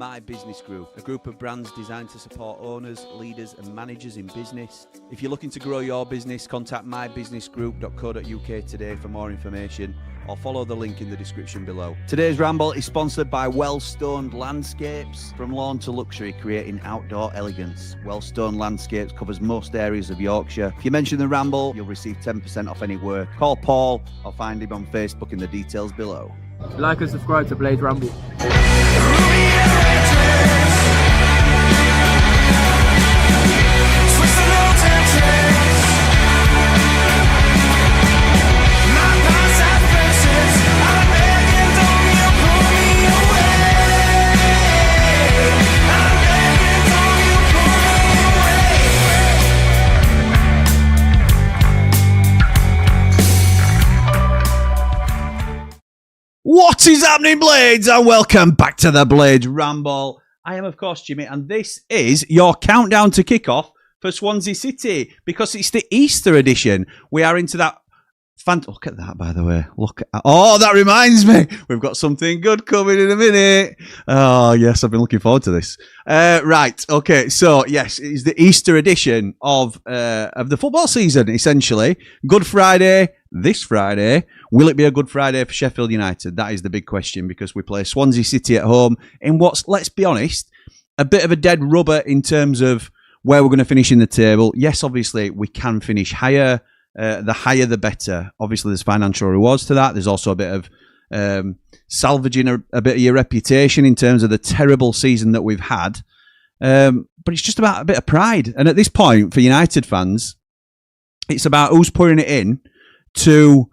My Business Group, a group of brands designed to support owners, leaders and managers in business. If you're looking to grow your business, contact mybusinessgroup.co.uk today for more information or follow the link in the description below. Today's Ramble is sponsored by Wellstoned Landscapes. From lawn to luxury, creating outdoor elegance. Wellstoned Landscapes covers most areas of Yorkshire. If you mention the Ramble, you'll receive 10% off any work. Call Paul or find him on Facebook in the details below. Like and subscribe to Blaze Ramble. What is happening, Blades? And welcome back to the Blades Ramble. I am, of course, Jimmy, and this is your countdown to kickoff for Swansea City because it's the Easter edition. We are into that. Look at that, by the way. Oh, that reminds me. We've got something good coming in a minute. Oh, yes, I've been looking forward to this. Right, okay. So, yes, it's the Easter edition of the football season, essentially. Good Friday, this Friday. Will it be a good Friday for Sheffield United? That is the big question because we play Swansea City at home in what's, let's be honest, a bit of a dead rubber in terms of where we're going to finish in the table. Yes, obviously, we can finish higher. The higher, the better. Obviously, there's financial rewards to that. There's also a bit of salvaging a bit of your reputation in terms of the terrible season that we've had. But it's just about a bit of pride. And at this point, for United fans, it's about who's putting it in to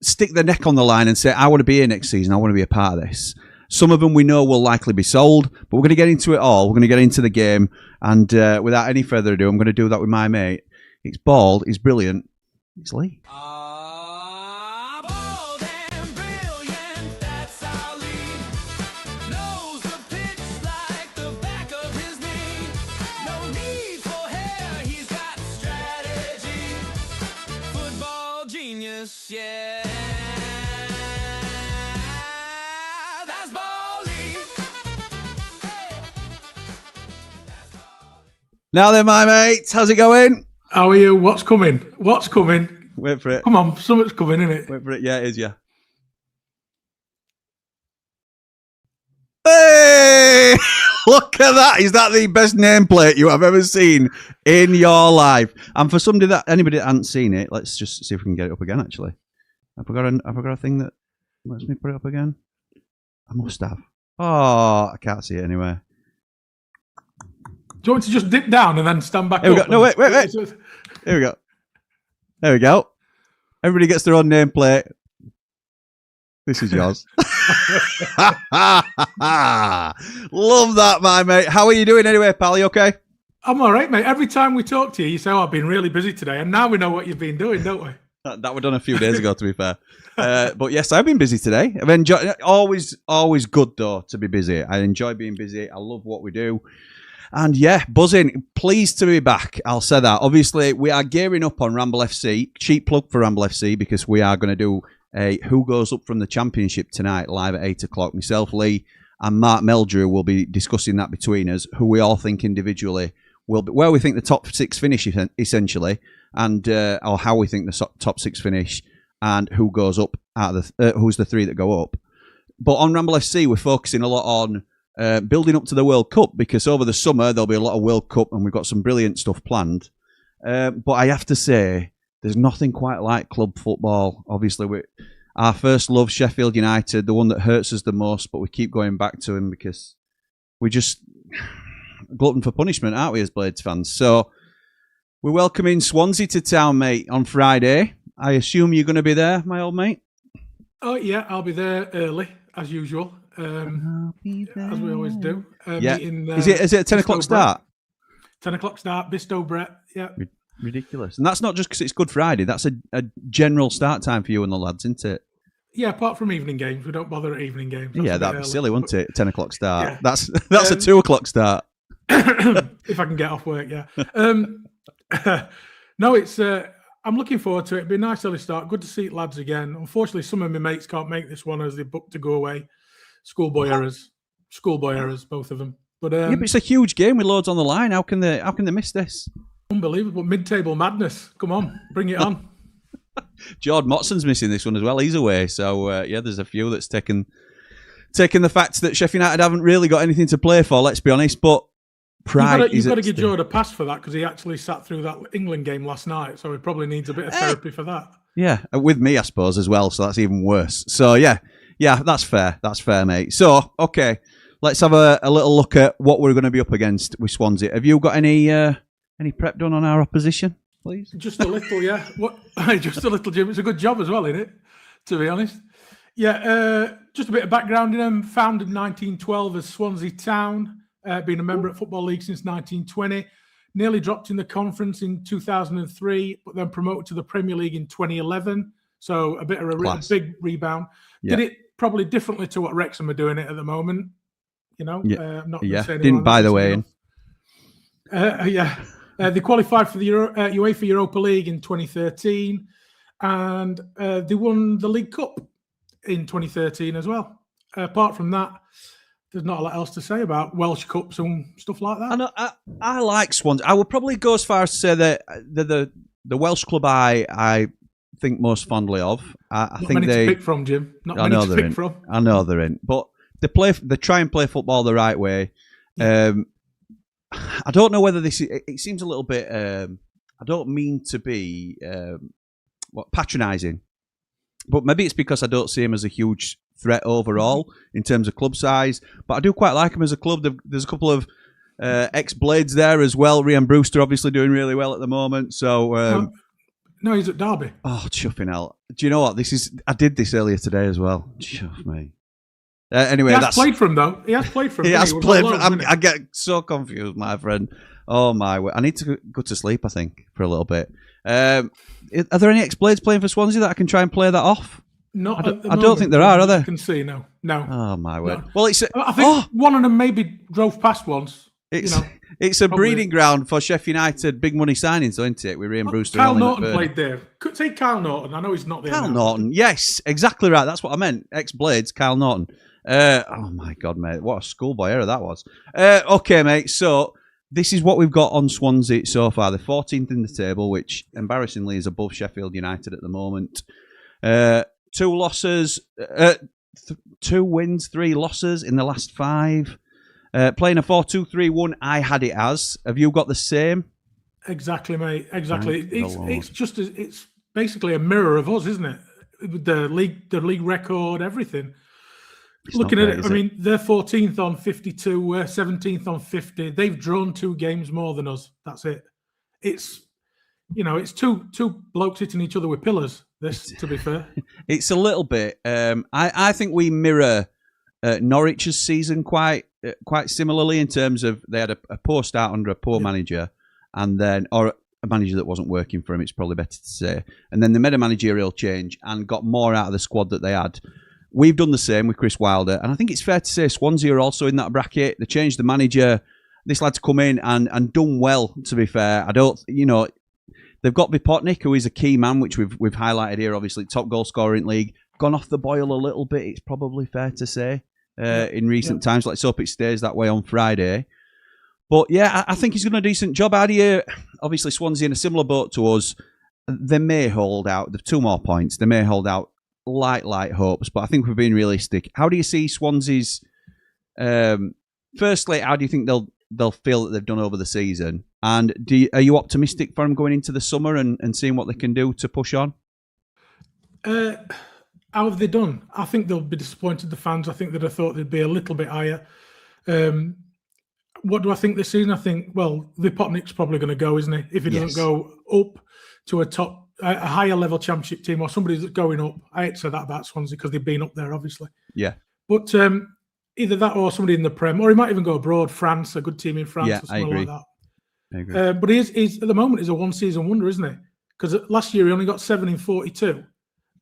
stick their neck on the line and say, I want to be here next season. I want to be a part of this. Some of them we know will likely be sold, but we're going to get into it all. We're going to get into the game. And without any further ado, I'm going to do that with my mate. It's bald. It's brilliant. It's Lee. Bald and brilliant, that's our Lee. Knows the pitch like the back of his knee. No need for hair, he's got strategy. Football genius, yeah. That's Baldy. Now then, my mates, how's it going? How are you? What's coming? What's coming? Wait for it. Come on, something's coming, isn't it? Wait for it. Yeah, it is, yeah. Hey! Look at that. Is that the best nameplate you have ever seen in your life? And for anybody that hasn't seen it, let's just see if we can get it up again, actually. Have I got a thing that lets me put it up again? I must have. Oh, I can't see it anywhere. Do you want to just dip down and then stand back Here we up? go. No, wait. Here we go. There we go. Everybody gets their own nameplate. This is yours. Love that, my mate. How are you doing anyway, pal? You okay? I'm all right, mate. Every time we talk to you, you say, oh, I've been really busy today. And now we know what you've been doing, don't we? That was done a few days ago, to be fair. But yes, I've been busy today. I've enjoyed. Always good though to be busy. I enjoy being busy. I love what we do, and yeah, buzzing. Pleased to be back. I'll say that. Obviously, we are gearing up on Ramble FC. Cheap plug for Ramble FC because we are going to do a Who Goes Up from the Championship tonight, live at 8:00. Myself, Lee, and Mark Meldrew will be discussing that between us. Who we all think individually will be, where we think the top six finish essentially. And or how we think the top six finish, and who goes up out of who's the three that go up. But on Ramble FC, we're focusing a lot on building up to the World Cup because over the summer there'll be a lot of World Cup, and we've got some brilliant stuff planned. But I have to say, there's nothing quite like club football. Obviously, our first love, Sheffield United, the one that hurts us the most, but we keep going back to him because we just glutton for punishment, aren't we, as Blades fans? So. We're welcoming Swansea to town, mate, on Friday. I assume you're going to be there, my old mate? Oh, yeah, I'll be there early, as usual, as we always do. Yeah. Meeting, is it a 10 o'clock start? 10 o'clock start, Bisto Brett, yeah. Ridiculous. And that's not just because it's Good Friday. That's a general start time for you and the lads, isn't it? Yeah, apart from evening games. We don't bother at evening games. Yeah, that'd be silly, wouldn't it? 10 o'clock start. Yeah. That's a 2 o'clock start. If I can get off work, yeah. No, it's. I'm looking forward to it. It'll be a nice early start. Good to see lads again. Unfortunately, some of my mates can't make this one as they booked to go away. Schoolboy errors, both of them. But, Yeah, but it's a huge game with loads on the line. How can they miss this? unbelievable mid-table madness. Come on, bring it on. Jord Motson's missing this one as well. He's away. So, yeah, there's a few that's taken the fact that Sheffield United haven't really got anything to play for, let's be honest. But pride You've got to give Jord a pass for that because he actually sat through that England game last night. So he probably needs a bit of therapy for that. Yeah, with me, I suppose, as well. So that's even worse. So, yeah, that's fair. That's fair, mate. So, okay, let's have a little look at what we're going to be up against with Swansea. Have you got any prep done on our opposition, please? Just a little, yeah. Just a little, Jim. It's a good job as well, isn't it? To be honest. Yeah, just a bit of background in them. Founded in 1912 as Swansea Town. Been a member at Football League since 1920. Nearly dropped in the conference in 2003, but then promoted to the Premier League in 2011. So a bit of a big rebound. Yeah. Did it probably differently to what Wrexham are doing it at the moment. You know, I'm not yeah. saying Didn't buy the way in. They qualified for the UEFA Europa League in 2013, and they won the League Cup in 2013 as well. Apart from that, there's not a lot else to say about Welsh Cups and stuff like that. I like Swansea. I would probably go as far as to say that the Welsh club I think most fondly of. I think many they to pick from, Jim. Not many to pick from. I know they're in, but they try and play football the right way. I don't know whether this. It seems a little bit. I don't mean to be patronising, but maybe it's because I don't see him as a huge threat overall in terms of club size. But I do quite like him as a club. There's a couple of ex-Blades there as well. Rhian Brewster obviously doing really well at the moment. So no, he's at Derby. Oh, chuffing hell! Do you know what this is? I did this earlier today as well. Chuff me. Anyway, he has played for him though. He has played for him. He has played for him. I get so confused, my friend. Oh my! I need to go to sleep. I think for a little bit. Are there any ex-Blades playing for Swansea that I can try and play that off? Not. I don't think there are there? I can see no. Oh my word! No. Well, it's. I think one of them maybe drove past once. It's a breeding ground for Sheffield United big money signings, though, isn't it? With Rhian Brewster. Kyle Norton played there. Could say Kyle Norton. I know he's not there. Kyle Norton, yes, exactly right. That's what I meant. Ex-Blades, Kyle Norton. Oh my God, mate! What a schoolboy error that was. Okay, mate. So this is what we've got on Swansea so far. They're 14th in the table, which embarrassingly is above Sheffield United at the moment. 2 losses, 2 wins, 3 losses in the last 5. Playing a 4-2-3-1, I had it as. Have you got the same? Exactly, mate. Exactly. It's basically a mirror of us, isn't it? The league record, everything. Looking at it, I mean, they're 14th on 52, we're 17th on 50. They've drawn 2 games more than us. That's it. It's two blokes hitting each other with pillars. This, to be fair, it's a little bit. I think we mirror Norwich's season quite similarly in terms of they had a poor start under a poor manager, and then or a manager that wasn't working for him. It's probably better to say, and then they made a managerial change and got more out of the squad that they had. We've done the same with Chris Wilder, and I think it's fair to say Swansea are also in that bracket. They changed the manager. This lad's come in and done well, to be fair. They've got Vipotnik, who is a key man, which we've highlighted here, obviously, top goal scorer in league. Gone off the boil a little bit, it's probably fair to say, in recent times. Let's hope it stays that way on Friday. But yeah, I think he's done a decent job out here. Obviously, Swansea in a similar boat to us. They may hold out. They've 2 more points. They may hold out light hopes, but I think we're being realistic. How do you see Swansea's? Firstly, how do you think they'll feel that they've done over the season? And are you optimistic for them going into the summer and seeing what they can do to push on? How have they done? I think they'll be disappointed, the fans. I think that I thought they'd be a little bit higher. What do I think this season? I think, Vipotnik's probably going to go, isn't he? If he doesn't go up to a higher level championship team or somebody that's going up. I hate to say that about Swansea because they've been up there, obviously. Yeah. But either that or somebody in the Prem, or he might even go abroad, France, a good team in France or something like that. I agree. But he's at the moment, he's a one-season wonder, isn't he? Because last year he only got 7 in 42.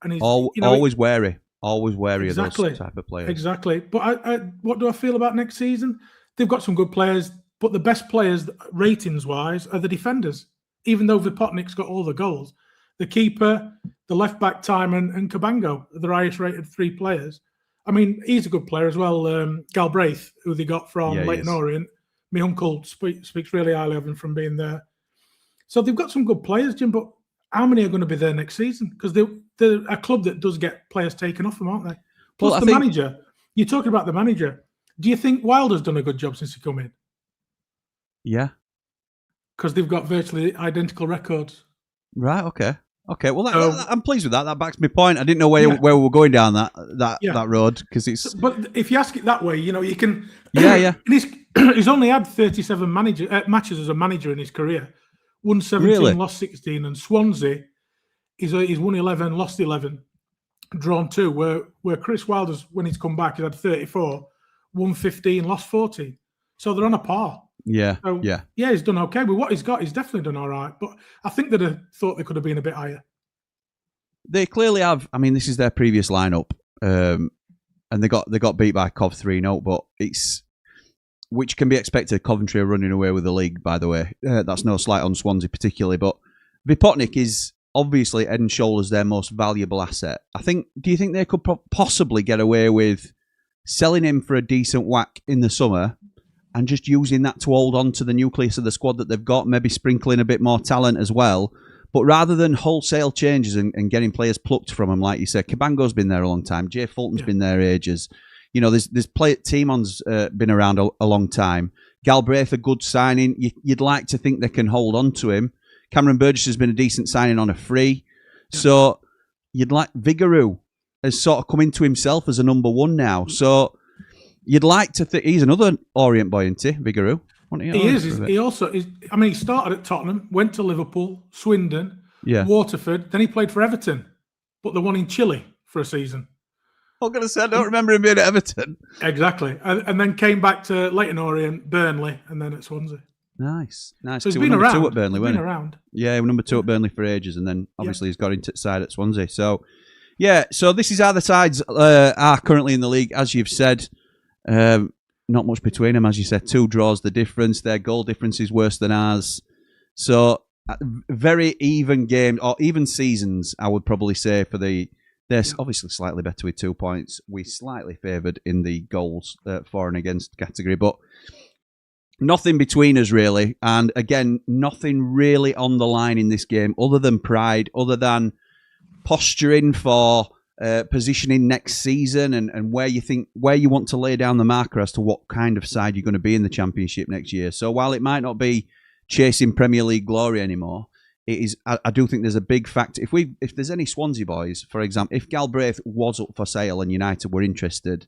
And he's always wary of those type of players. Exactly. But what do I feel about next season? They've got some good players, but the best players, ratings-wise, are the defenders. Even though Vipotnik's got all the goals, the keeper, the left-back Timon, and Cabango are the highest-rated 3 players. I mean, he's a good player as well. Galbraith, who they got from Yeah, he Leighton is. Orient. My uncle speaks really highly of him from being there. So they've got some good players, Jim, but how many are going to be there next season? Because they're a club that does get players taken off them, aren't they? Plus Well, the manager. You're talking about the manager. Do you think Wilder's done a good job since he come in? Yeah. Because they've got virtually identical records. Right. Okay. Well, I'm pleased with that. That backs my point. I didn't know where we were going down that road because it's. But if you ask it that way, you can. Yeah. He's only had 37 matches as a manager in his career. Won 17, lost 16, and Swansea, he's won 11, lost 11, drawn 2. Where Chris Wilder's, when he's come back, he's had 34, won 15, lost 14. So they're on a par. Yeah, so, yeah, he's done okay. With what he's got, he's definitely done all right. But I think they'd have thought they could have been a bit higher. They clearly have. I mean, this is their previous lineup, and they got beat by Cov 3-0, but it's which can be expected. Coventry are running away with the league, by the way. That's no slight on Swansea particularly, but Vipotnik is obviously head and shoulders their most valuable asset. Do you think they could possibly get away with selling him for a decent whack in the summer and just using that to hold on to the nucleus of the squad that they've got, maybe sprinkling a bit more talent as well? But rather than wholesale changes and getting players plucked from them, like you said, Cabango's been there a long time. Jay Fulton's been there ages. There's Timon's been around a long time. Galbraith, a good signing. You'd like to think they can hold on to him. Cameron Burgess has been a decent signing on a free. Yeah. So you'd like Vigouroux has sort of come into himself as a number one now. So you'd like to think he's another Orient boy, isn't he, Vigouroux? He is. He also is. I mean, he started at Tottenham, went to Liverpool, Swindon, Waterford. Then he played for Everton, but the one in Chile for a season. I'm going to say I don't remember him being at Everton. Exactly, and then came back to Leighton Orient, Burnley, and then at Swansea. Nice. So he's been around. 2 at Burnley, he's been around. Yeah, he was number 2 at Burnley for ages, and then obviously he's got into side at Swansea. So, yeah. So this is how the sides are currently in the league, as you've said. Not much between them, as you said. 2 draws the difference. Their goal difference is worse than ours. So very even game, or even seasons, I would probably say for the. They're obviously slightly better with 2 points. We slightly favoured in the goals for and against category, but nothing between us really. And again, nothing really on the line in this game other than pride, other than posturing for positioning next season and where you want to lay down the marker as to what kind of side you're going to be in the Championship next year. So while it might not be chasing Premier League glory anymore, it is. I do think there's a big factor. If there's any Swansea boys, for example, if Galbraith was up for sale and United were interested,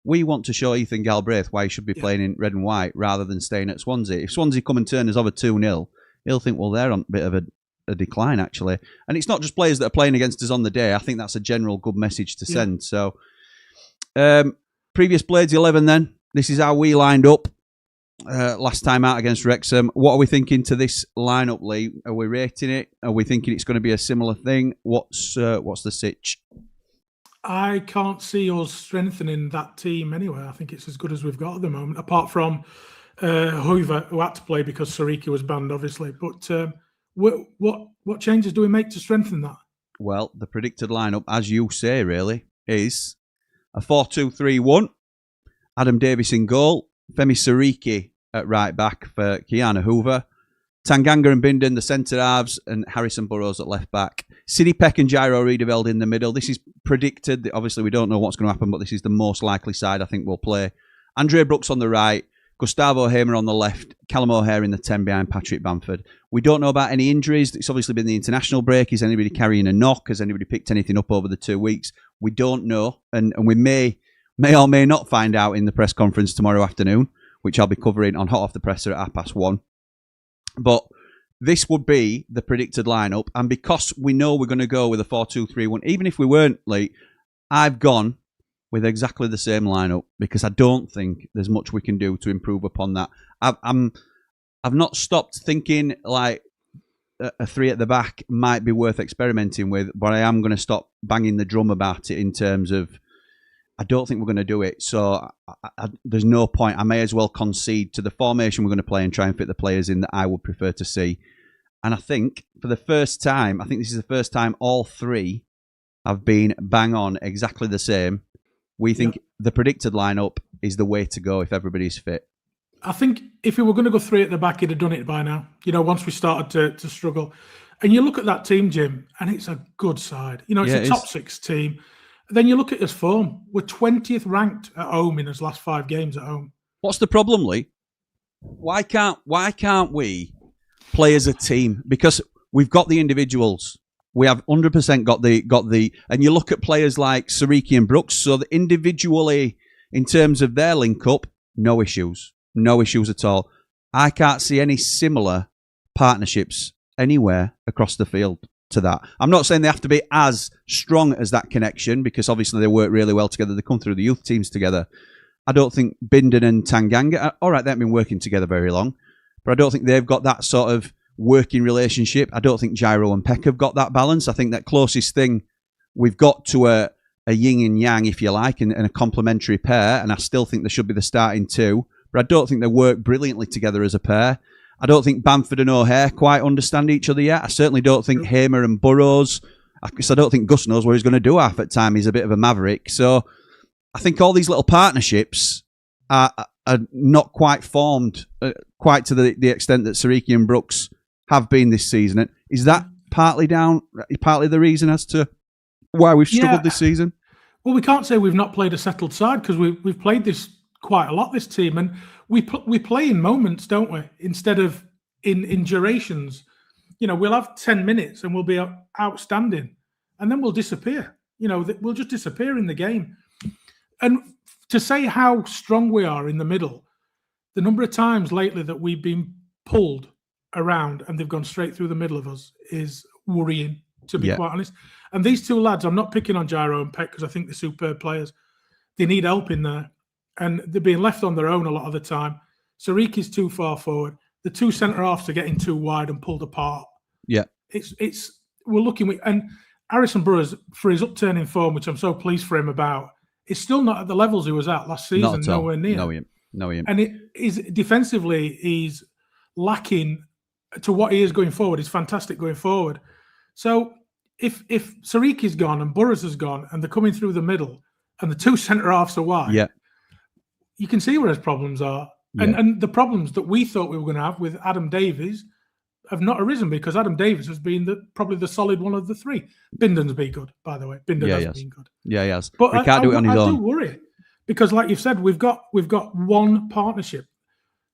we want to show Ethan Galbraith why he should be playing in red and white rather than staying at Swansea. If Swansea come and turn us over 2-0, he'll think, well, they're on a bit of a decline, actually. And it's not just players that are playing against us on the day. I think that's a general good message to send. So, previous Blades 11 then. This is how we lined up last time out against Wrexham. What are we thinking to this lineup, Lee? Are we rating it? Are we thinking it's going to be a similar thing? What's the sitch? I can't see us strengthening that team anyway. I think it's as good as we've got at the moment, apart from Hoover, who had to play because Sariki was banned, obviously. But what changes do we make to strengthen that? Well, the predicted lineup, as you say, really, is a 4-2-3-1. Adam Davis in goal. Femi Sariki at right back for Keanu Hoover. Tanganga and Bindon, the centre halves, and Harrison Burrows at left back. Sidney Peck and Jairo Riedeveld in the middle. This is predicted. Obviously, we don't know what's going to happen, but this is the most likely side I think we'll play. Andre Brooks on the right. Gustavo Hamer on the left. Callum O'Hare in the 10 behind Patrick Bamford. We don't know about any injuries. It's obviously been the international break. Is anybody carrying a knock? Has anybody picked anything up over the 2 weeks? We don't know. And we may or may not find out in the press conference tomorrow afternoon, which I'll be covering on Hot Off the Presser at 1:30. But this would be the predicted lineup. And because we know we're going to go with a 4-2-3-1, even if we weren't late, I've gone with exactly the same lineup because I don't think there's much we can do to improve upon that. I've not stopped thinking like a 3 at the back might be worth experimenting with, but I am going to stop banging the drum about it in terms of I don't think we're going to do it. So there's no point. I may as well concede to the formation we're going to play and try and fit the players in that I would prefer to see. And I think for the first time, I think this is the first time all 3 have been bang on exactly the same. we think the predicted lineup is the way to go if everybody's fit. I think if we were going to go 3 at the back, he'd have done it by now. Once we started to struggle. And you look at that team, Jim, and it's a good side. It's a top 6 team. Then you look at his form. We're 20th ranked at home in his last 5 games at home. What's the problem, Lee? Why can't we play as a team? Because we've got the individuals. We have 100% got the. And you look at players like Sariki and Brooks. So that individually, in terms of their link up, no issues at all. I can't see any similar partnerships anywhere across the field to that. I'm not saying they have to be as strong as that connection, because obviously they work really well together. They come through the youth teams together. I don't think Bindon and Tanganga, all right, they haven't been working together very long, but I don't think they've got that sort of working relationship. I don't think Gyro and Peck have got that balance. I think that closest thing we've got to a yin and yang, if you like, and a complementary pair, and I still think they should be the starting 2, but I don't think they work brilliantly together as a pair. I don't think Bamford and O'Hare quite understand each other yet. I certainly don't think Hamer and Burrows, because I don't think Gus knows what he's going to do half at time. He's a bit of a maverick. So I think all these little partnerships are not quite formed quite to the extent that Sariki and Brooks have been this season. And is that partly the reason as to why we've struggled this season? Well, we can't say we've not played a settled side, because we've played this quite a lot, this team, and we play in moments, don't we? Instead of in durations. We'll have 10 minutes and we'll be outstanding, and then we'll disappear. We'll just disappear in the game. And to say how strong we are in the middle, the number of times lately that we've been pulled around and they've gone straight through the middle of us is worrying, to be quite honest. And these 2 lads, I'm not picking on Gyro and Peck because I think they're superb players. They need help in there. And they're being left on their own a lot of the time. Sariki's too far forward. The 2 centre-halves are getting too wide and pulled apart. Yeah. We're looking... And Harrison Burrows, for his upturn in form, which I'm so pleased for him about, is still not at the levels he was at last season, nowhere near. No, he ain't. And defensively, he's lacking to what he is going forward. He's fantastic going forward. So if Sariki's gone and Burrows has gone and they're coming through the middle and the 2 centre-halves are wide, you can see where his problems are. Yeah. And the problems that we thought we were going to have with Adam Davies have not arisen, because Adam Davies has been probably the solid one of the 3. Bindon's been good, by the way. Bindon has been good. Yeah, he has. But he can't do it on his own. I do worry, because like you've said, we've got one partnership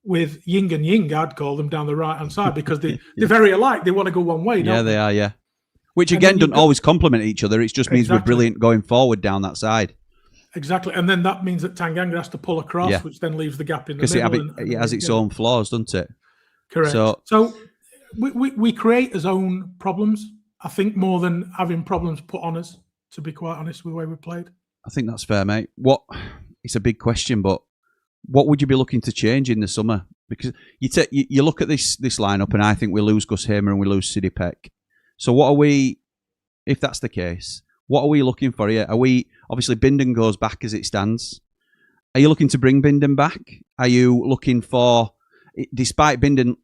with Ying and Ying, I'd call them, down the right-hand side, because they're very alike. They want to go one way, don't they? They are, yeah. Which, again, doesn't always complement each other. It just means we're brilliant going forward down that side. Exactly, and then that means that Tanganga has to pull across, which then leaves the gap in the middle. Because it has its own flaws, doesn't it? Correct. So we create our own problems, I think, more than having problems put on us, to be quite honest with the way we played. I think that's fair, mate. It's a big question, but what would you be looking to change in the summer? Because you look at this lineup, and I think we lose Gus Hamer and we lose Sidney Peck. So what are we, if that's the case, what are we looking for here? Are we, obviously Bindon goes back as it stands. Are you looking to bring Bindon back? Are you looking for, despite Bindon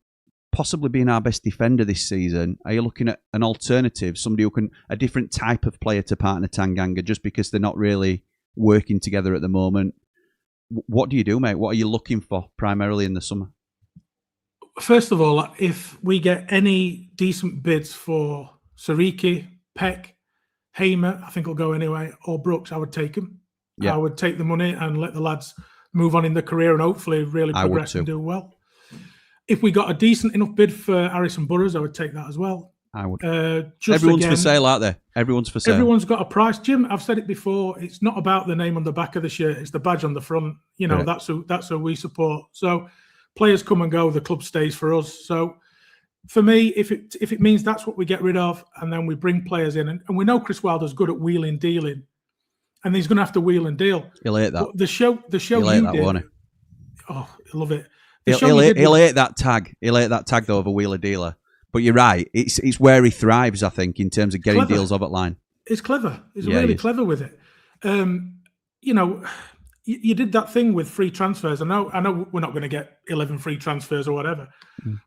possibly being our best defender this season, are you looking at an alternative, somebody who can, a different type of player to partner Tanganga, just because they're not really working together at the moment? What do you do, mate? What are you looking for primarily in the summer? First of all, if we get any decent bids for Sariki, Peck, Hamer, I think will go anyway, or Brooks, I would take him. Yeah. I would take the money and let the lads move on in their career and hopefully really progress and do well. If we got a decent enough bid for Harrison Burrows, I would take that as well. I would. Everyone's for sale out there. Everyone's for sale. Everyone's got a price. Jim, I've said it before. It's not about the name on the back of the shirt. It's the badge on the front. That's who we support. So players come and go. The club stays for us. So for me, if it means that's what we get rid of, and then we bring players in, and we know Chris Wilder's good at wheeling, dealing, and he's going to have to wheel and deal. He'll hate that. But the show he'll you that, did. Won't he? Oh, I love it. He'll hate that tag. He'll hate that tag though of a wheeler dealer. But you're right. It's where he thrives, I think, in terms of getting deals over the line. It's clever. He's really clever with it. You did that thing with free transfers. I know we're not going to get 11 free transfers or whatever,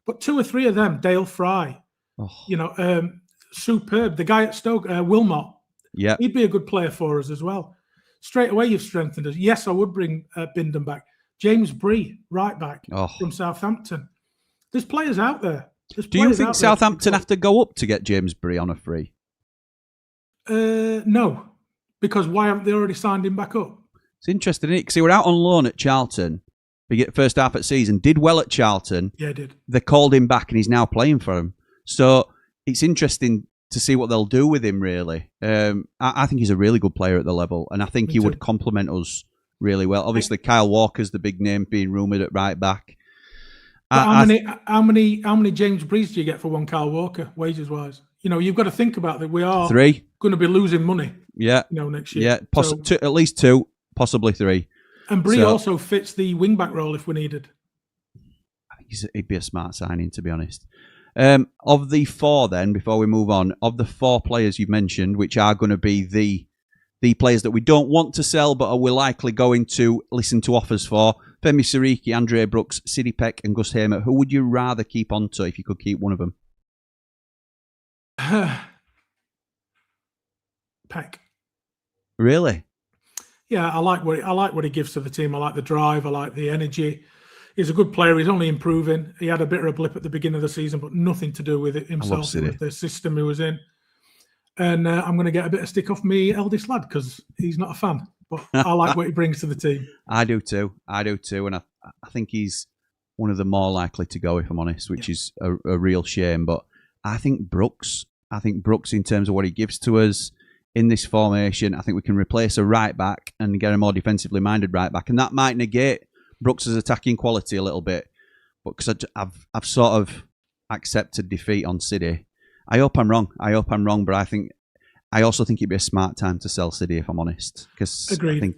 but 2 or 3 of them, Dale Fry, superb. The guy at Stoke, Wilmot, he'd be a good player for us as well. straight away you've strengthened us. Yes, I would bring Bindon back. James Bree, right back from Southampton. There's players out there. Do you think Southampton have to go up to get James Bree on a free? No, because why haven't they already signed him back up? It's interesting, isn't it? Because he were out on loan at Charlton. First half of season, did well at Charlton. Yeah, he did. They called him back and he's now playing for them. So it's interesting to see what they'll do with him, really. I think he's a really good player at the level, and I think he would complement us really well. Obviously, Kyle Walker's the big name being rumoured at right back. How many James Brees do you get for one Kyle Walker, wages-wise? You've got to think about that. We are 3 going to be losing money. Yeah, next year. Yeah, at least 2, possibly 3. And Bree also fits the wing-back role if we needed. I think he'd be a smart signing, to be honest. Of the 4, then, before we move on, of the 4 players you've mentioned, which are going to be the players that we don't want to sell, but are we're likely going to listen to offers for, Femi Siriki, Andre Brooks, Sidney Peck, and Gus Hamer, who would you rather keep on to if you could keep one of them? Peck. Really? Yeah, I like what he gives to the team. I like the drive. I like the energy. He's a good player. He's only improving. He had a bit of a blip at the beginning of the season, but nothing to do with it himself, with the system he was in. And I'm going to get a bit of stick off me eldest lad because he's not a fan. But I like what he brings to the team. I do too. And I think he's one of the more likely to go, if I'm honest, which is a real shame. But I think Brooks, in terms of what he gives to us in this formation, I think we can replace a right back and get a more defensively minded right back. And that might negate Brooks' attacking quality a little bit. But because I've sort of accepted defeat on City. I hope I'm wrong, but I also think it'd be a smart time to sell City, if I'm honest. Agreed.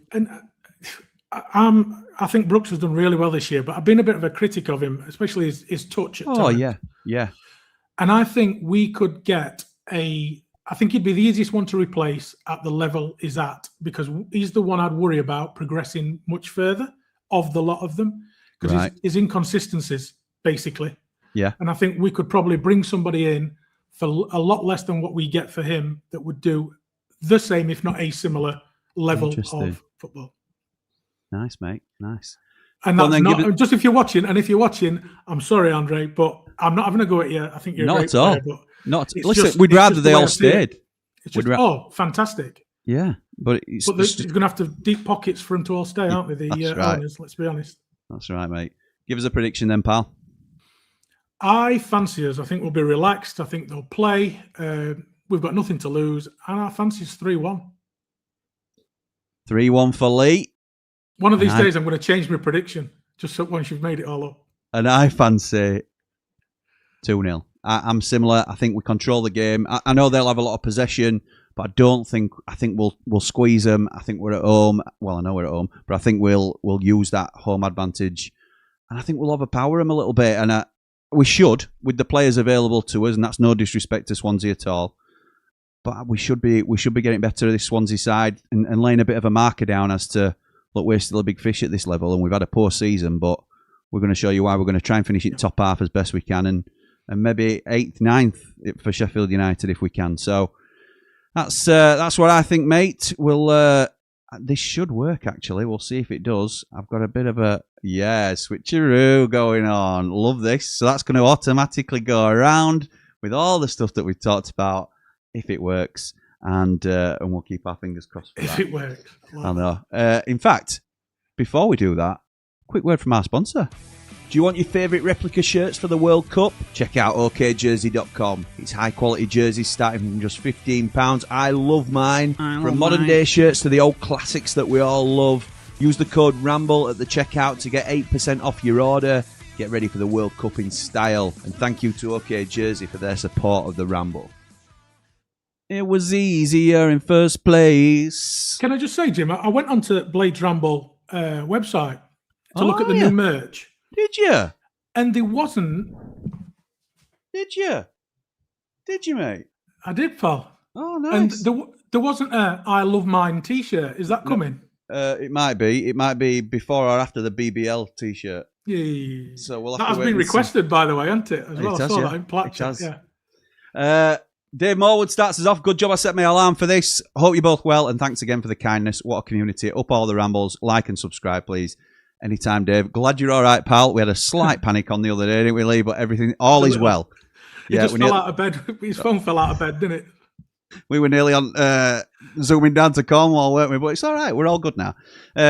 I think Brooks has done really well this year, but I've been a bit of a critic of him, especially his touch at times. Oh, yeah. And I think we could get I think he'd be the easiest one to replace at the level he's at, because he's the one I'd worry about progressing much further of the lot of them, because his inconsistencies, basically. Yeah. And I think we could probably bring somebody in for a lot less than what we get for him that would do the same, if not a similar level of football. Nice, mate. Nice. And that's just if you're watching, I'm sorry, Andre, but I'm not having a go at you. I think you're a great player, but listen, we'd rather they all stayed. It's just, fantastic. Yeah, but you're going to have to deep pockets for them to all stay, aren't they? The owners, let's be honest. That's right, mate. Give us a prediction then, pal. I fancy us. I think we'll be relaxed. I think they'll play. We've got nothing to lose. And I fancy us 3-1. 3-1 for Lee. One of these days, I'm going to change my prediction, just so once you've made it all up. And I fancy 2-0. I'm similar. I think we control the game. I know they'll have a lot of possession, but I think we'll squeeze them. I think we're at home. Well, I know we're at home, but I think we'll use that home advantage. And I think we'll overpower them a little bit. And we should, with the players available to us, and that's no disrespect to Swansea at all. But we should be getting better at this Swansea side and laying a bit of a marker down as to, look, we're still a big fish at this level, and we've had a poor season, but we're going to show you why. We're going to try and finish it top half as best we can, and maybe 8th, 9th for Sheffield United if we can. So that's what I think, mate. This should work, actually. We'll see if it does. I've got a bit of a switcheroo going on. Love this. So that's going to automatically go around with all the stuff that we've talked about if it works. And we'll keep our fingers crossed for that. If it works. I know. In fact, before we do that, quick word from our sponsor. Do you want your favourite replica shirts for the World Cup? Check out okjersey.com. It's high quality jerseys starting from just £15. I love mine. From modern day shirts to the old classics that we all love. Use the code Ramble at the checkout to get 8% off your order. Get ready for the World Cup in style. And thank you to OK Jersey for their support of the Ramble. It was easier in first place. Can I just say, Jim, I went onto Blades Ramble website to look at the new merch. Did you? And there wasn't. Did you? Did you, mate? I did, pal. Oh, nice. And there wasn't a I Love Mine t-shirt. Is that coming? It might be. It might be before or after the BBL t-shirt. Yeah. So we'll have that to has wait been and requested, by the way, hasn't it? As well. I saw that in Platchet. Yeah. Dave Morwood starts us off. Good job I set my alarm for this. Hope you're both well, and thanks again for the kindness. What a community. Up all the rambles. Like and subscribe, please. Anytime, Dave. Glad you're all right, pal. We had a slight panic on the other day, didn't we, Lee? But everything, all is well. He just fell out of bed. His phone fell out of bed, didn't it? We were nearly on zooming down to Cornwall, weren't we? But it's all right. We're all good now.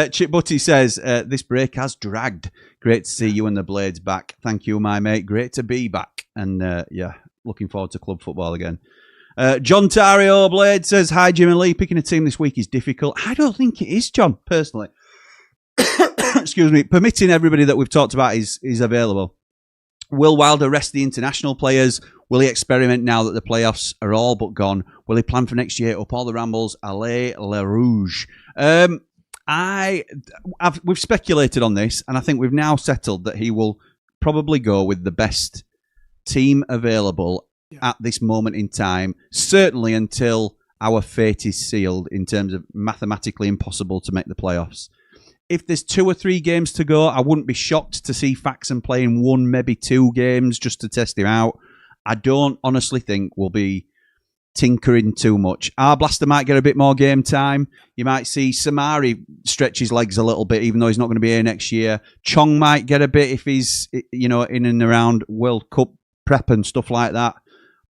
Chip Butty says, this break has dragged. Great to see you and the Blades back. Thank you, my mate. Great to be back. And looking forward to club football again. John Tario Blade says, hi, Jim and Lee. Picking a team this week is difficult. I don't think it is, John, personally. Excuse me. Permitting everybody that we've talked about is available. Will Wilder rest the international players? Will he experiment now that the playoffs are all but gone? Will he plan for next year? Up all the rambles. Allez le rouge. We've speculated on this, and I think we've now settled that he will probably go with the best team available at this moment in time, certainly until our fate is sealed in terms of mathematically impossible to make the playoffs. If there's 2 or 3 games to go, I wouldn't be shocked to see Faxon playing 1, maybe 2 games just to test him out. I don't honestly think we'll be tinkering too much. Blaster might get a bit more game time. You might see Samari stretch his legs a little bit, even though he's not going to be here next year. Chong might get a bit if he's, in and around World Cup prep and stuff like that.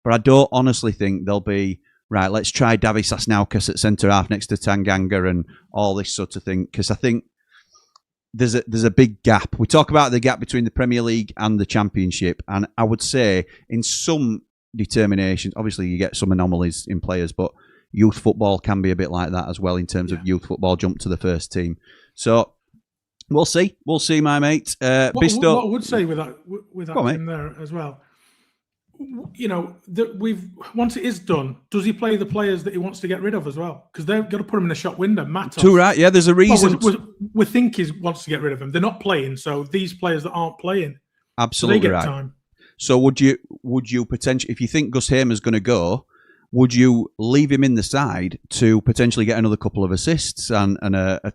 But I don't honestly think there'll be, right, let's try Davi Sasnaukas at centre-half next to Tanganga and all this sort of thing, because I think there's a big gap. We talk about the gap between the Premier League and the Championship, and I would say in some determinations, obviously you get some anomalies in players, but youth football can be a bit like that as well in terms of youth football jump to the first team. So we'll see, my mate. What I would say with that team there as well, once it is done, does he play the players that he wants to get rid of as well? Because they've got to put him in the shop window. Matos, too right, yeah. There's a reason. We think he wants to get rid of them. They're not playing, so these players that aren't playing, absolutely they get right. Time. So would you potentially, if you think Gus Hamer's going to go, would you leave him in the side to potentially get another couple of assists and a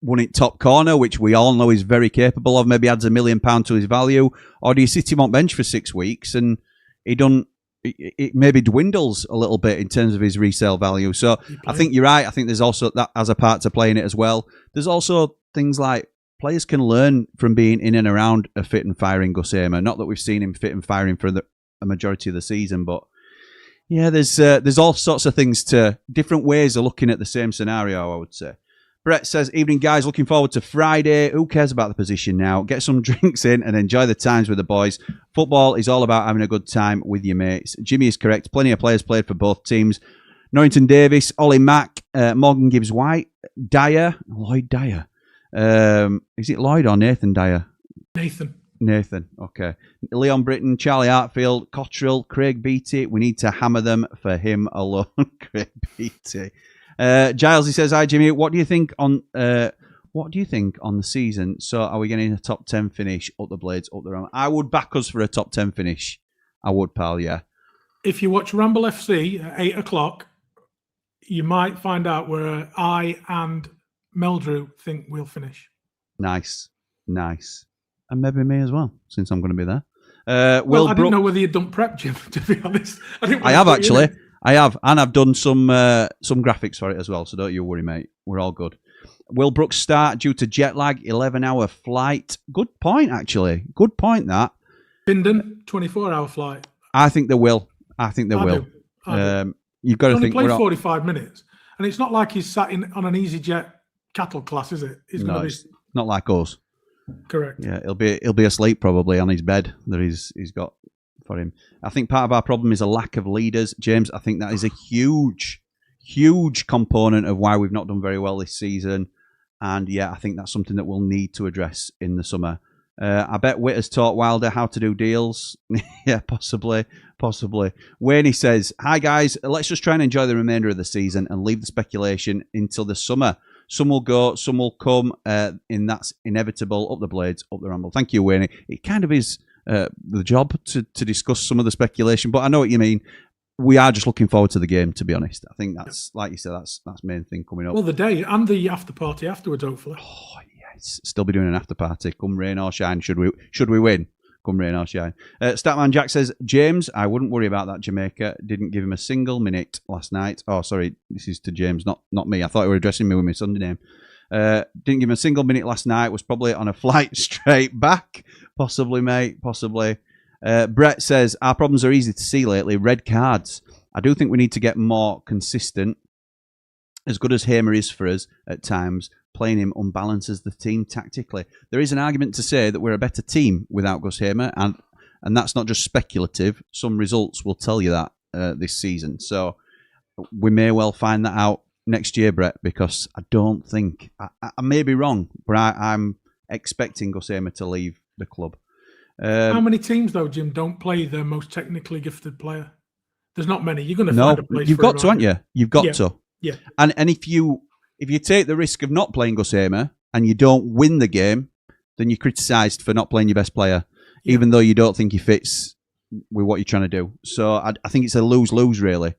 one in top corner, which we all know he's very capable of, maybe adds £1 million to his value, or do you sit him on bench for 6 weeks and it maybe dwindles a little bit in terms of his resale value? So I think you're right. I think there's also that as a part to play in it as well. There's also things like players can learn from being in and around a fit and firing Gus Hamer. Not that we've seen him fit and firing for a majority of the season, but yeah, there's all sorts of things different ways of looking at the same scenario, I would say. Brett says, evening guys, looking forward to Friday. Who cares about the position now? Get some drinks in and enjoy the times with the boys. Football is all about having a good time with your mates. Jimmy is correct. Plenty of players played for both teams. Norrington Davis, Ollie Mack, Morgan Gibbs White, Lloyd Dyer. Is it Lloyd or Nathan Dyer? Nathan, okay. Leon Britton, Charlie Hartfield, Cottrell, Craig Beattie. We need to hammer them for him alone. Craig Beattie. Giles, he says, hi Jimmy, what do you think on the season? So are we getting a top 10 finish, up the Blades, up the Ramble? I would back us for a top 10 finish. I would, pal, yeah. If you watch Ramble FC at 8 o'clock, you might find out where I and Meldrew think we'll finish. Nice. And maybe me as well, since I'm going to be there. I didn't know whether you'd done prep, Jim, to be honest. I have actually. I have, and I've done some graphics for it as well, so don't you worry, mate. We're all good. Will Brooks start due to jet lag, 11-hour flight? Good point, actually. Good point, that. Bindon, 24-hour flight. I think they will. I do. You've got to think. He played 45 minutes, and it's not like he's sat on an EasyJet cattle class, is it? It's not like us. Correct. Yeah, he'll be asleep probably on his bed that he's got for him. I think part of our problem is a lack of leaders, James. I think that is a huge component of why we've not done very well this season. And yeah, I think that's something that we'll need to address in the summer. I bet Witt has taught Wilder how to do deals. Yeah, possibly. Wayne says, hi guys, let's just try and enjoy the remainder of the season and leave the speculation until the summer. Some will go, some will come, and that's inevitable. Up the Blades, up the Ramble. Thank you, Wayne. It kind of is the job to discuss some of the speculation, but I know what you mean. We are just looking forward to the game, to be honest. I think that's, like you said, that's the main thing coming up. Well, the day and the after party afterwards, hopefully. Oh, yes. Still be doing an after party, come rain or shine, should we win. come rain or shine. Statman Jack says, James, I wouldn't worry about that. Jamaica didn't give him a single minute last night. Oh, sorry, this is to James, not me. I thought you were addressing me with my Sunday name. Didn't give him a single minute last night. Was probably on a flight straight back. Possibly, mate. Possibly. Brett says, our problems are easy to see lately. Red cards. I do think we need to get more consistent. As good as Hamer is for us at times, playing him unbalances the team tactically. There is an argument to say that we're a better team without Gus Hamer, and that's not just speculative. Some results will tell you that this season. So we may well find that out next year, Brett, because I don't think... I may be wrong, but I'm expecting Gus Hamer to leave the club. How many teams, though, Jim, don't play their most technically gifted player? There's not many. You're going to find a place you've for got it, to, haven't you? You've got to. Yeah. And if you take the risk of not playing Gus Hamer and you don't win the game, then you're criticised for not playing your best player, even though you don't think he fits with what you're trying to do. So I think it's a lose-lose, really.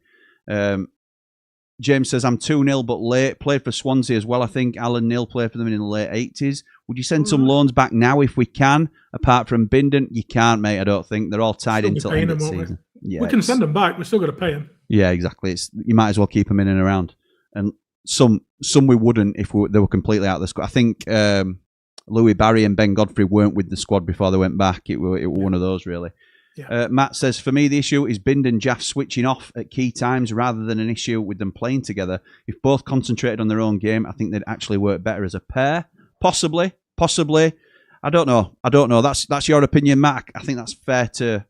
James says, I'm 2-0 but late. Played for Swansea as well, I think. Alan Neil played for them in the late 80s. Would you send some loans back now if we can? Apart from Bindon, you can't, mate, I don't think. They're all tied into the end of the season. We can send them back. We're still got to pay them. Yeah, exactly. You might as well keep them in and around. And some we wouldn't if they were completely out of the squad. I think Louis Barry and Ben Godfrey weren't with the squad before they went back. It were one of those, really. Yeah. Matt says, for me, the issue is Bind and Jaff switching off at key times rather than an issue with them playing together. If both concentrated on their own game, I think they'd actually work better as a pair. Possibly. I don't know. That's your opinion, Matt. I think that's fair to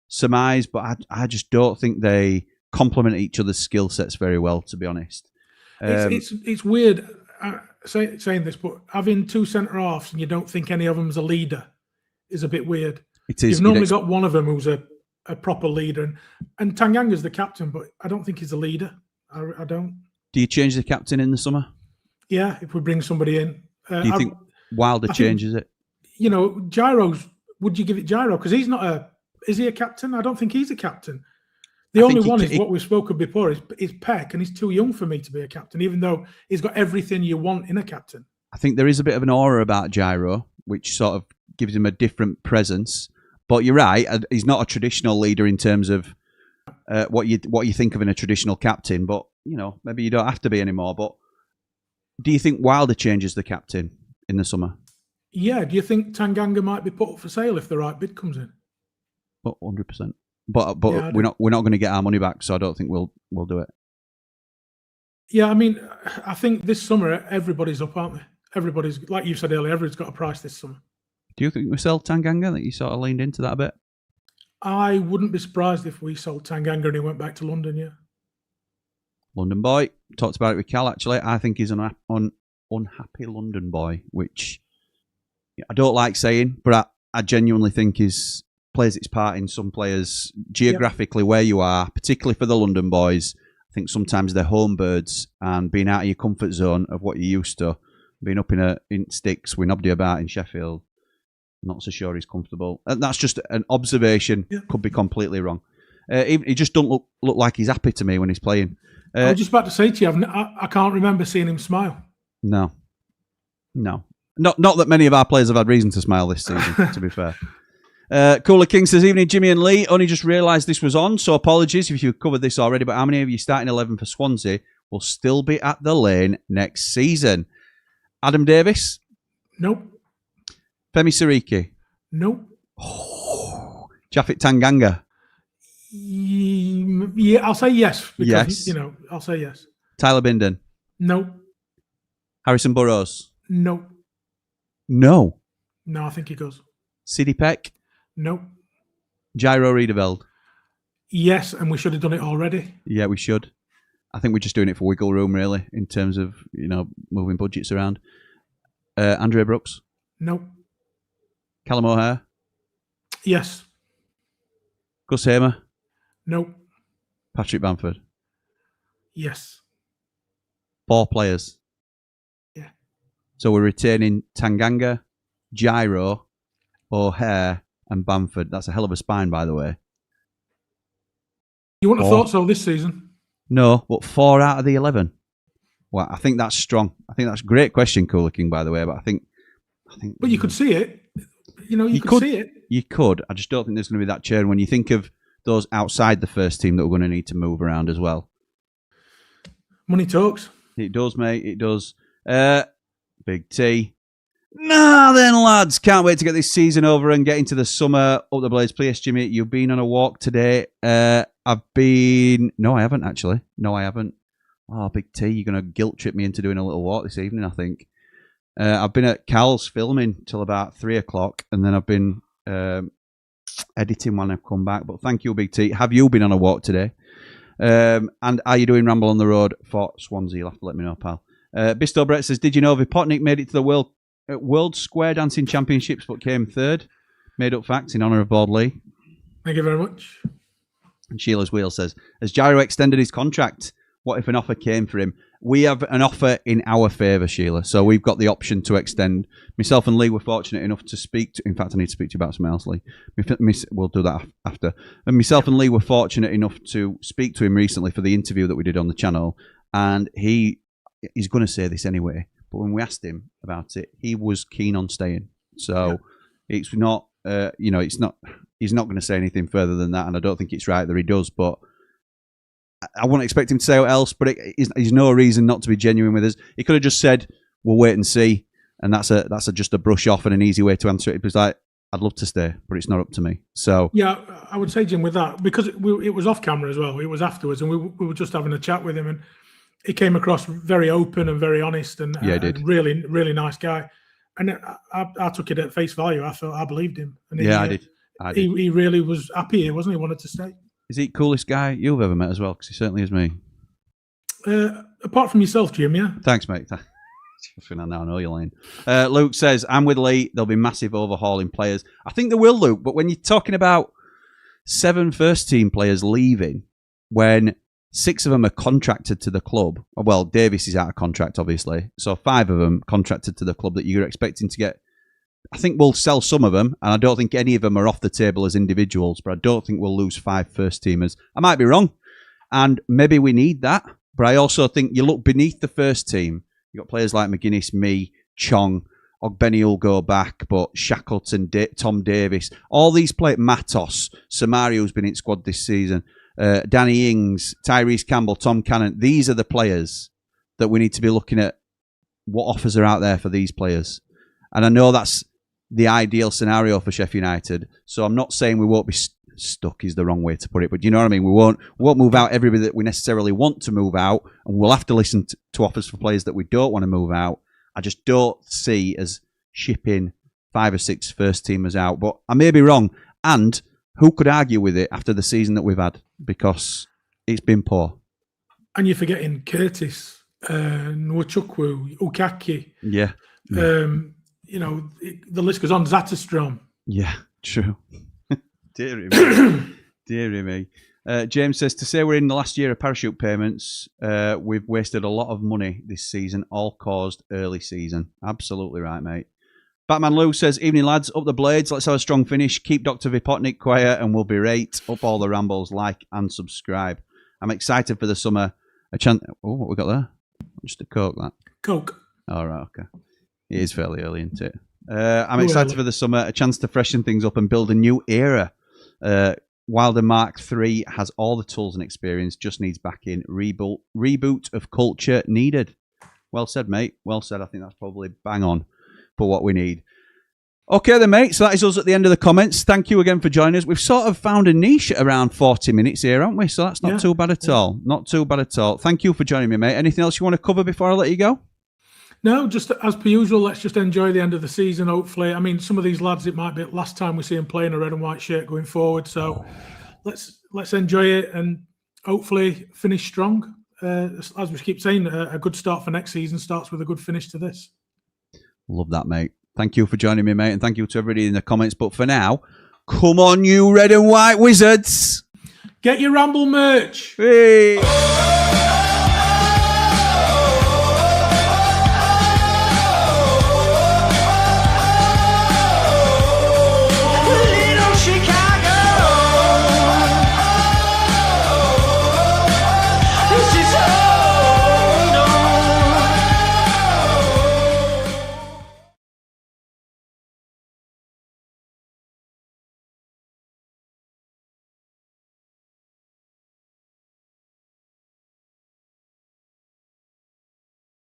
surmise, but I just don't think they complement each other's skill sets very well, to be honest. It's weird saying this, but having two centre halves and you don't think any of them's a leader is a bit weird. It is. You've normally got one of them who's a proper leader, and Tanganga's the captain, but I don't think he's a leader. I don't. Do you change the captain in the summer? Yeah, if we bring somebody in. Do you think Wilder changes it? You know, Gyro's. Would you give it Gyro? Because he's not a. Is he a captain? I don't think he's a captain. The only one is what we've spoken before is Peck, and he's too young for me to be a captain, even though he's got everything you want in a captain. I think there is a bit of an aura about Gyro, which sort of gives him a different presence. But you're right; he's not a traditional leader in terms of what you think of in a traditional captain. But you know, maybe you don't have to be anymore. But do you think Wilder changes the captain in the summer? Yeah. Do you think Tanganga might be put up for sale if the right bid comes in? 100%. But yeah, we're not going to get our money back, so I don't think we'll do it. Yeah, I mean, I think this summer everybody's up, aren't they? Everybody's, like you said earlier, everybody's got a price this summer. Do you think we sell Tanganga? That you sort of leaned into that a bit. I wouldn't be surprised if we sold Tanganga and he went back to London. Yeah. London boy. Talked about it with Cal. Actually, I think he's an unhappy London boy, which I don't like saying, but I genuinely think plays its part in some players geographically where you are, particularly for the London boys. I think sometimes they're home birds, and being out of your comfort zone of what you're used to, being up in sticks with nobody about in Sheffield, not so sure he's comfortable. And that's just an observation. Could be completely wrong. He just don't look like he's happy to me when he's playing. I was just about to say to you, I can't remember seeing him smile. No. Not that many of our players have had reason to smile this season, to be fair. Cooler King says, evening Jimmy and Lee, only just realised this was on, so apologies if you've covered this already, but how many of you starting 11 for Swansea will still be at the Lane next season? Adam Davis? Nope. Femi Siriki? Nope. Japhet Tanganga? Yeah, I'll say yes. Because, I'll say yes. Tyler Bindon? Nope. Harrison Burrows? Nope. No, I think he goes. Sidney Peck? Nope. Gyro Riedeveld? Yes, and we should have done it already. Yeah, we should. I think we're just doing it for wiggle room, really, in terms of, moving budgets around. Andrea Brooks? Nope. Callum O'Hare? Yes. Gus Hamer? Nope. Patrick Bamford? Yes. 4 players? Yeah. So we're retaining Tanganga, Gyro, O'Hare and Bamford. That's a hell of a spine, by the way. You wouldn't have thought so this season. No, but 4 out of the 11. Well, I think that's strong. I think that's a great question, Cooler King, by the way. But I think. But you could see it. you could see it. You could. I just don't think there's going to be that churn when you think of those outside the first team that we're going to need to move around as well. Money talks. It does, mate. It does. Big T. Nah, then, lads. Can't wait to get this season over and get into the summer. Up the Blades. Please, Jimmy, you've been on a walk today. I've been... No, I haven't, actually. No, I haven't. Oh, Big T, you're going to guilt trip me into doing a little walk this evening, I think. I've been at Cal's filming till about 3 o'clock, and then I've been editing when I've come back. But thank you, Big T. Have you been on a walk today? And are you doing Ramble on the road for Swansea? You'll have to let me know, pal. Bisto Brett says, did you know Vipotnik made it to the World Square Dancing Championships but came third? Made up facts in honour of Bord Lee. Thank you very much. And Sheila's Wheel says, has Gyro extended his contract? What if an offer came for him? We have an offer in our favour, Sheila. So we've got the option to extend. Myself and Lee were fortunate enough to speak to... In fact, I need to speak to you about something else, Lee. We'll do that after. And myself and Lee were fortunate enough to speak to him recently for the interview that we did on the channel. And he's going to say this anyway. But when we asked him about it, he was keen on staying. So it's not... it's not... He's not going to say anything further than that. And I don't think it's right that he does. But... I wouldn't expect him to say what else, but there's no reason not to be genuine with us. He could have just said, we'll wait and see. And that's just a brush off and an easy way to answer it. It was like, I'd love to stay, but it's not up to me. So yeah, I would say, Jim, with that, because it was off camera as well. It was afterwards, and we were just having a chat with him, and he came across very open and very honest, and did. Really, really nice guy. And I took it at face value. I believed him. And I did. He really was happy here, wasn't he? He wanted to stay. Is he the coolest guy you've ever met as well? Because he certainly is me. Apart from yourself, Jim, yeah? Thanks, mate. I now know you're lying. Luke says, I'm with Lee. There'll be massive overhaul in players. I think there will, Luke. But when you're talking about 7 first-team players leaving, when 6 of them are contracted to the club, well, Davis is out of contract, obviously. So 5 of them contracted to the club that you're expecting to get. I think we'll sell some of them, and I don't think any of them are off the table as individuals, but I don't think we'll lose 5 first-teamers. I might be wrong, and maybe we need that, but I also think you look beneath the first team, you've got players like McGuinness, me, Chong, Ogbenny will go back, but Shackleton, Tom Davis, all these players, Matos, Samari, who's been in squad this season, Danny Ings, Tyrese Campbell, Tom Cannon, these are the players that we need to be looking at what offers are out there for these players. And I know that's the ideal scenario for Sheffield United. So I'm not saying we won't be stuck is the wrong way to put it, but you know what I mean? We won't move out everybody that we necessarily want to move out, and we'll have to listen to offers for players that we don't want to move out. I just don't see as shipping 5 or 6 first-teamers out, but I may be wrong. And who could argue with it after the season that we've had? Because it's been poor. And you're forgetting Curtis, Nwachukwu, Ukaki. Yeah. The list goes on. Zatterstrom. Yeah, true. Deary me. Deary me. James says, to say we're in the last year of parachute payments, we've wasted a lot of money this season, all caused early season. Absolutely right, mate. Batman Lou says, evening lads, up the blades, let's have a strong finish. Keep Dr. Vipotnik quiet and we'll be right. Up all the rambles, like and subscribe. I'm excited for the summer. What we got there? Just a Coke, that. Coke. All right, okay. It is fairly early, isn't it? I'm excited for the summer, a chance to freshen things up and build a new era. Wilder Mark III has all the tools and experience, just needs backing. Reboot of culture needed. Well said, mate. Well said. I think that's probably bang on for what we need. Okay then, mate. So that is us at the end of the comments. Thank you again for joining us. We've sort of found a niche at around 40 minutes here, haven't we? So that's not too bad at all. Not too bad at all. Thank you for joining me, mate. Anything else you want to cover before I let you go? No, just as per usual, let's just enjoy the end of the season, hopefully. I mean, some of these lads, it might be last time we see them playing a red and white shirt going forward. So let's enjoy it and hopefully finish strong. As we keep saying, a good start for next season starts with a good finish to this. Love that, mate. Thank you for joining me, mate. And thank you to everybody in the comments. But for now, come on, you red and white wizards. Get your Ramble merch. Hey.